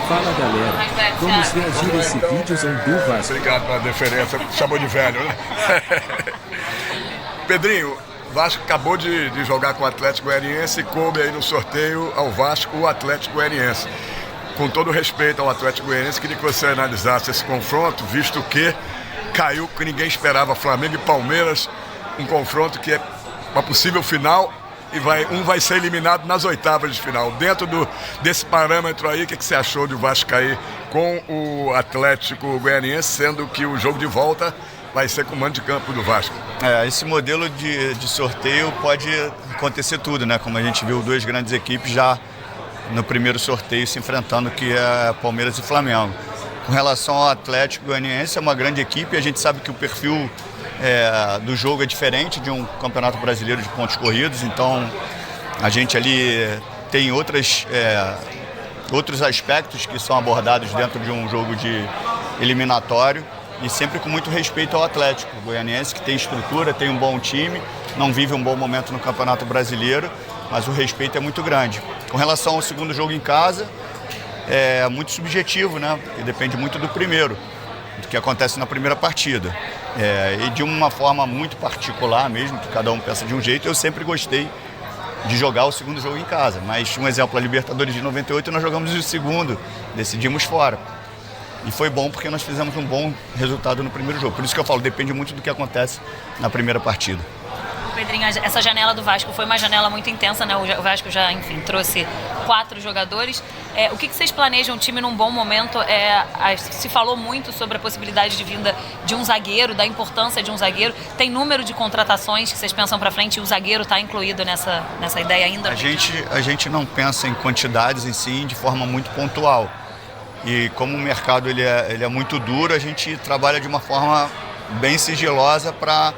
Fala galera, vamos reagir a esse vídeozão do Vasco. Obrigado pela deferência, chamou de velho, né? Pedrinho, o Vasco acabou de jogar com o Atlético Goianiense e coube aí no sorteio ao Vasco o Atlético Goianiense. Com todo respeito ao Atlético Goianiense, queria que você analisasse esse confronto, visto que caiu que ninguém esperava, Flamengo e Palmeiras, um confronto que é uma possível final e um vai ser eliminado nas oitavas de final. Dentro desse parâmetro aí, o que você achou de o Vasco cair com o Atlético Goianiense, sendo que o jogo de volta vai ser com o mando de campo do Vasco? Esse modelo de sorteio pode acontecer tudo, né? Como a gente viu duas grandes equipes já no primeiro sorteio se enfrentando, que é Palmeiras e Flamengo. Com relação ao Atlético Goianiense, é uma grande equipe, a gente sabe que o perfil do jogo é diferente de um campeonato brasileiro de pontos corridos, então a gente ali tem outros aspectos que são abordados dentro de um jogo de eliminatório e sempre com muito respeito ao Atlético Goianiense, que tem estrutura, tem um bom time, não vive um bom momento no Campeonato Brasileiro, mas o respeito é muito grande. Com relação ao segundo jogo em casa, é muito subjetivo, né? E depende muito do primeiro, do que acontece na primeira partida. E de uma forma muito particular mesmo, que cada um pensa de um jeito, eu sempre gostei de jogar o segundo jogo em casa. Mas, um exemplo, a Libertadores de 98, nós jogamos o segundo, decidimos fora. E foi bom porque nós fizemos um bom resultado no primeiro jogo. Por isso que eu falo, depende muito do que acontece na primeira partida. Pedrinho, essa janela do Vasco foi uma janela muito intensa, né? O Vasco já, enfim, trouxe 4 jogadores. O que vocês planejam o time num bom momento? Se falou muito sobre a possibilidade de vinda de um zagueiro, da importância de um zagueiro. Tem número de contratações que vocês pensam para frente e o zagueiro está incluído nessa ideia ainda? A gente não pensa em quantidades em si de forma muito pontual. E como o mercado ele é muito duro, a gente trabalha de uma forma bem sigilosa para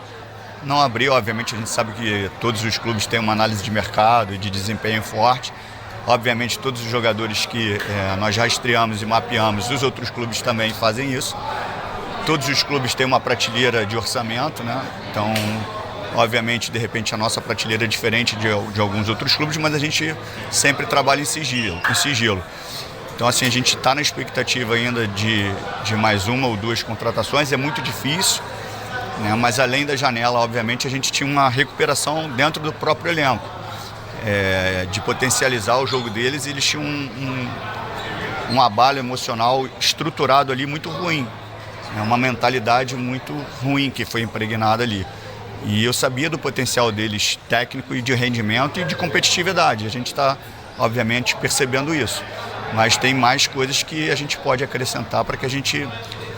não abrir. Obviamente a gente sabe que todos os clubes têm uma análise de mercado e de desempenho forte. Obviamente todos os jogadores que nós já estreamos e mapeamos, os outros clubes também fazem isso. Todos os clubes têm uma prateleira de orçamento, né? Então, obviamente, de repente a nossa prateleira é diferente de alguns outros clubes, mas a gente sempre trabalha em sigilo. Então, assim, a gente está na expectativa ainda de mais uma ou duas contratações. É muito difícil, né? Mas além da janela, obviamente, a gente tinha uma recuperação dentro do próprio elenco, de potencializar o jogo deles. E eles tinham um abalo emocional estruturado ali muito ruim, né? Uma mentalidade muito ruim que foi impregnada ali. E eu sabia do potencial deles técnico e de rendimento e de competitividade. A gente está, obviamente, percebendo isso. Mas tem mais coisas que a gente pode acrescentar para que a gente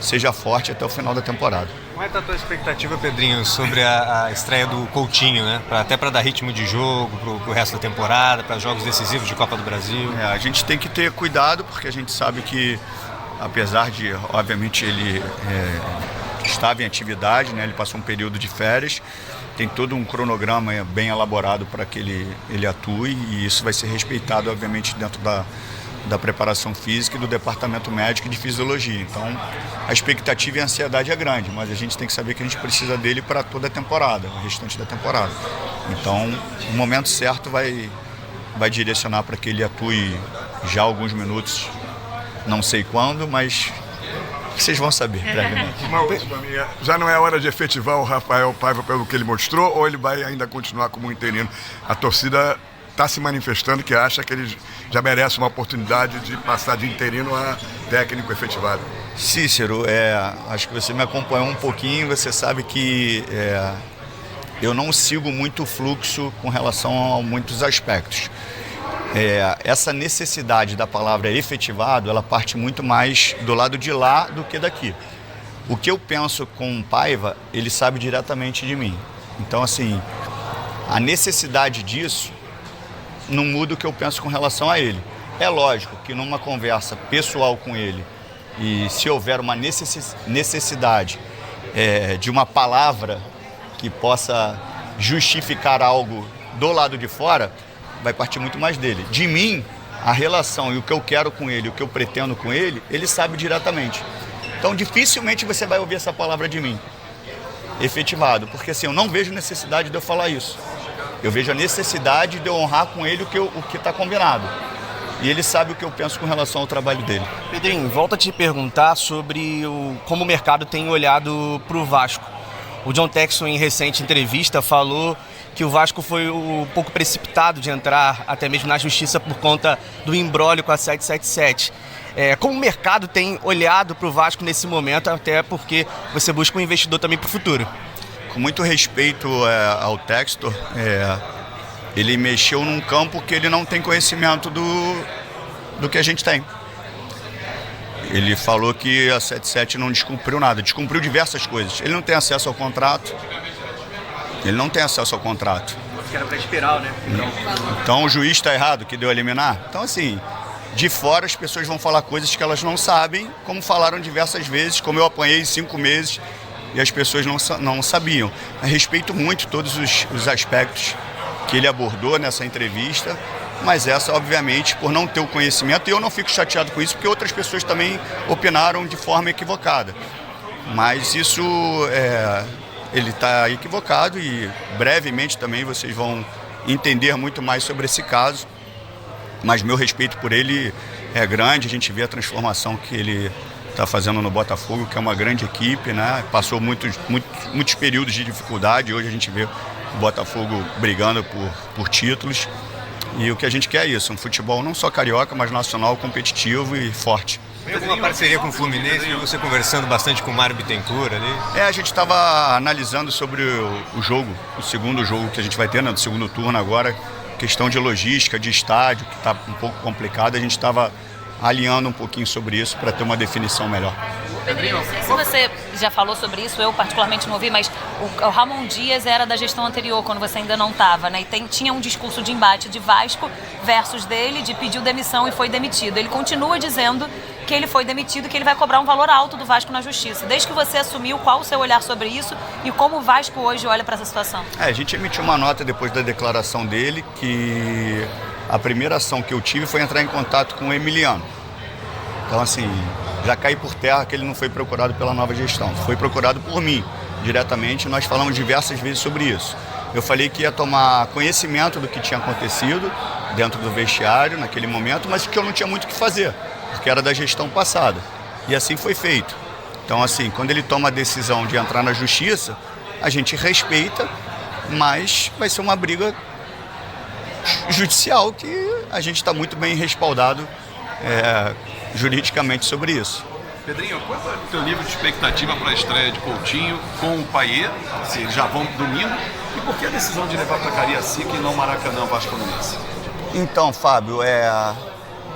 seja forte até o final da temporada. Como é que está a tua expectativa, Pedrinho, sobre a estreia do Coutinho, né? Até para dar ritmo de jogo para o resto da temporada, para jogos decisivos de Copa do Brasil? A gente tem que ter cuidado, porque a gente sabe que, apesar de, obviamente, ele estava em atividade, né? Ele passou um período de férias, tem todo um cronograma bem elaborado para que ele atue, e isso vai ser respeitado, obviamente, dentro da preparação física e do departamento médico e de fisiologia. Então, a expectativa e a ansiedade é grande, mas a gente tem que saber que a gente precisa dele para toda a temporada, o restante da temporada. Então, o momento certo vai direcionar para que ele atue já há alguns minutos, não sei quando, mas vocês vão saber brevemente. Já não é hora de efetivar o Rafael Paiva pelo que ele mostrou, ou ele vai ainda continuar como interino? A torcida está se manifestando que acha que ele já merece uma oportunidade de passar de interino a técnico efetivado. Cícero, acho que você me acompanhou um pouquinho, você sabe que eu não sigo muito o fluxo com relação a muitos aspectos. Essa necessidade da palavra efetivado, ela parte muito mais do lado de lá do que daqui. O que eu penso com o Paiva, ele sabe diretamente de mim. Então, assim, a necessidade disso não muda o que eu penso com relação a ele. É lógico que numa conversa pessoal com ele, e se houver uma necessidade de uma palavra que possa justificar algo do lado de fora, vai partir muito mais dele. De mim, a relação e o que eu quero com ele, o que eu pretendo com ele, ele sabe diretamente. Então, dificilmente você vai ouvir essa palavra de mim, efetivado, porque assim, eu não vejo necessidade de eu falar isso. Eu vejo a necessidade de eu honrar com ele o que está combinado. e ele sabe o que eu penso com relação ao trabalho dele. Pedrinho, volto a te perguntar sobre como o mercado tem olhado para o Vasco. O John Texton, em recente entrevista, falou que o Vasco foi um pouco precipitado de entrar até mesmo na justiça por conta do imbróglio com a 777. Como o mercado tem olhado para o Vasco nesse momento, até porque você busca um investidor também para o futuro? Com muito respeito ao Textor, ele mexeu num campo que ele não tem conhecimento do que a gente tem. Ele falou que a 77 não descumpriu nada, descumpriu diversas coisas. Ele não tem acesso ao contrato. Que era para esperar, né? Então o juiz está errado que deu a eliminar? Então, assim, de fora as pessoas vão falar coisas que elas não sabem, como falaram diversas vezes, como eu apanhei 5 meses e as pessoas não sabiam. Eu respeito muito todos os aspectos que ele abordou nessa entrevista, mas essa, obviamente, por não ter o conhecimento, e eu não fico chateado com isso, porque outras pessoas também opinaram de forma equivocada. Mas isso, ele está equivocado e brevemente também vocês vão entender muito mais sobre esse caso. Mas meu respeito por ele é grande, a gente vê a transformação que ele está fazendo no Botafogo, que é uma grande equipe, né? Passou muitos períodos de dificuldade, hoje a gente vê o Botafogo brigando por títulos. E o que a gente quer é isso, um futebol não só carioca, mas nacional, competitivo e forte. Tem alguma parceria com o Fluminense? E você conversando bastante com o Mário Bittencourt ali? A gente estava analisando sobre o jogo, o segundo jogo que a gente vai ter, né, do segundo turno agora, questão de logística, de estádio, que está um pouco complicado, a gente estava alinhando um pouquinho sobre isso para ter uma definição melhor. Pedrinho, não sei se você já falou sobre isso, eu particularmente não ouvi, mas o Ramon Dias era da gestão anterior, quando você ainda não estava, né? E tinha um discurso de embate de Vasco versus dele, de pediu demissão e foi demitido. Ele continua dizendo que ele foi demitido, que ele vai cobrar um valor alto do Vasco na justiça. Desde que você assumiu, qual o seu olhar sobre isso e como o Vasco hoje olha para essa situação? A gente emitiu uma nota depois da declaração dele, que a primeira ação que eu tive foi entrar em contato com o Emiliano. Então, assim, já caí por terra que ele não foi procurado pela nova gestão, foi procurado por mim, diretamente. Nós falamos diversas vezes sobre isso. Eu falei que ia tomar conhecimento do que tinha acontecido dentro do vestiário naquele momento, mas que eu não tinha muito o que fazer, porque era da gestão passada. E assim foi feito. Então, assim, quando ele toma a decisão de entrar na justiça, a gente respeita, mas vai ser uma briga judicial que a gente está muito bem respaldado juridicamente sobre isso. Pedrinho, qual é o teu nível de expectativa para a estreia de Coutinho com o Payet, se eles já vão domingo, e por que a decisão de levar para Cariacica e não Maracanã, Vasconense? Então, Fábio,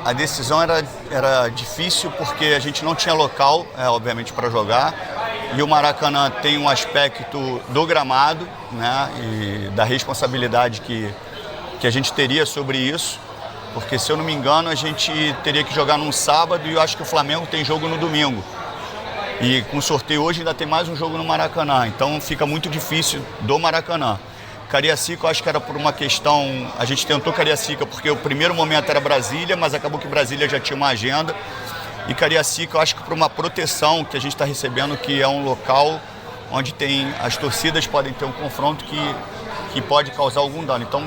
a decisão era difícil porque a gente não tinha local, obviamente, para jogar, e o Maracanã tem um aspecto do gramado, né, e da responsabilidade que a gente teria sobre isso. Porque, se eu não me engano, a gente teria que jogar num sábado e eu acho que o Flamengo tem jogo no domingo. E com o sorteio hoje ainda tem mais um jogo no Maracanã, então fica muito difícil do Maracanã. Cariacica eu acho que era por uma questão, a gente tentou Cariacica porque o primeiro momento era Brasília, mas acabou que Brasília já tinha uma agenda. E Cariacica eu acho que por uma proteção que a gente está recebendo, que é um local onde as torcidas podem ter um confronto que pode causar algum dano. Então,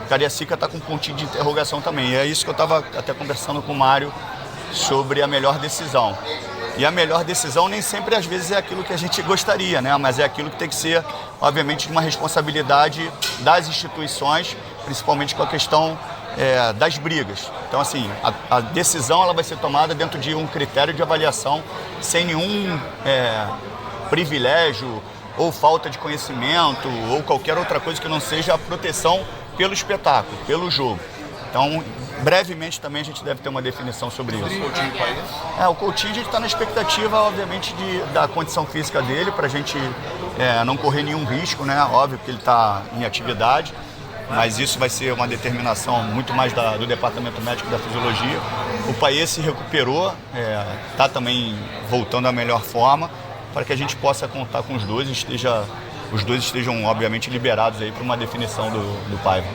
Cariacica está com um pontinho de interrogação também. E é isso que eu estava até conversando com o Mário sobre a melhor decisão. E a melhor decisão nem sempre, às vezes, é aquilo que a gente gostaria, né? Mas é aquilo que tem que ser, obviamente, uma responsabilidade das instituições, principalmente com a questão das brigas. Então, assim, a decisão ela vai ser tomada dentro de um critério de avaliação, sem nenhum privilégio ou falta de conhecimento ou qualquer outra coisa que não seja a proteção pelo espetáculo, pelo jogo. Então, brevemente também a gente deve ter uma definição sobre isso. O Coutinho a gente está na expectativa, obviamente, da condição física dele, para a gente não correr nenhum risco, né? Óbvio que ele está em atividade, mas isso vai ser uma determinação muito mais do departamento médico da fisiologia. O Payet se recuperou, está também voltando à melhor forma, para que a gente possa contar com os dois estejam, obviamente, liberados aí para uma definição do Paiva.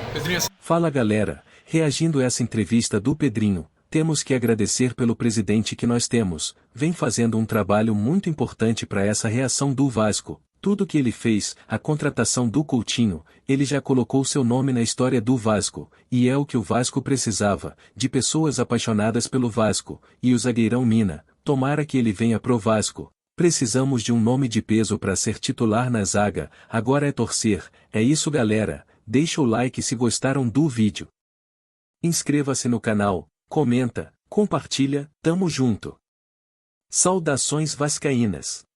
Fala, galera, reagindo a essa entrevista do Pedrinho, temos que agradecer pelo presidente que nós temos, vem fazendo um trabalho muito importante para essa reação do Vasco. Tudo que ele fez, a contratação do Coutinho, ele já colocou seu nome na história do Vasco, e é o que o Vasco precisava, de pessoas apaixonadas pelo Vasco, e o zagueirão Mina, tomara que ele venha pro Vasco. Precisamos de um nome de peso para ser titular na zaga, agora é torcer. É isso galera, deixa o like se gostaram do vídeo. Inscreva-se no canal, comenta, compartilha, tamo junto. Saudações vascaínas.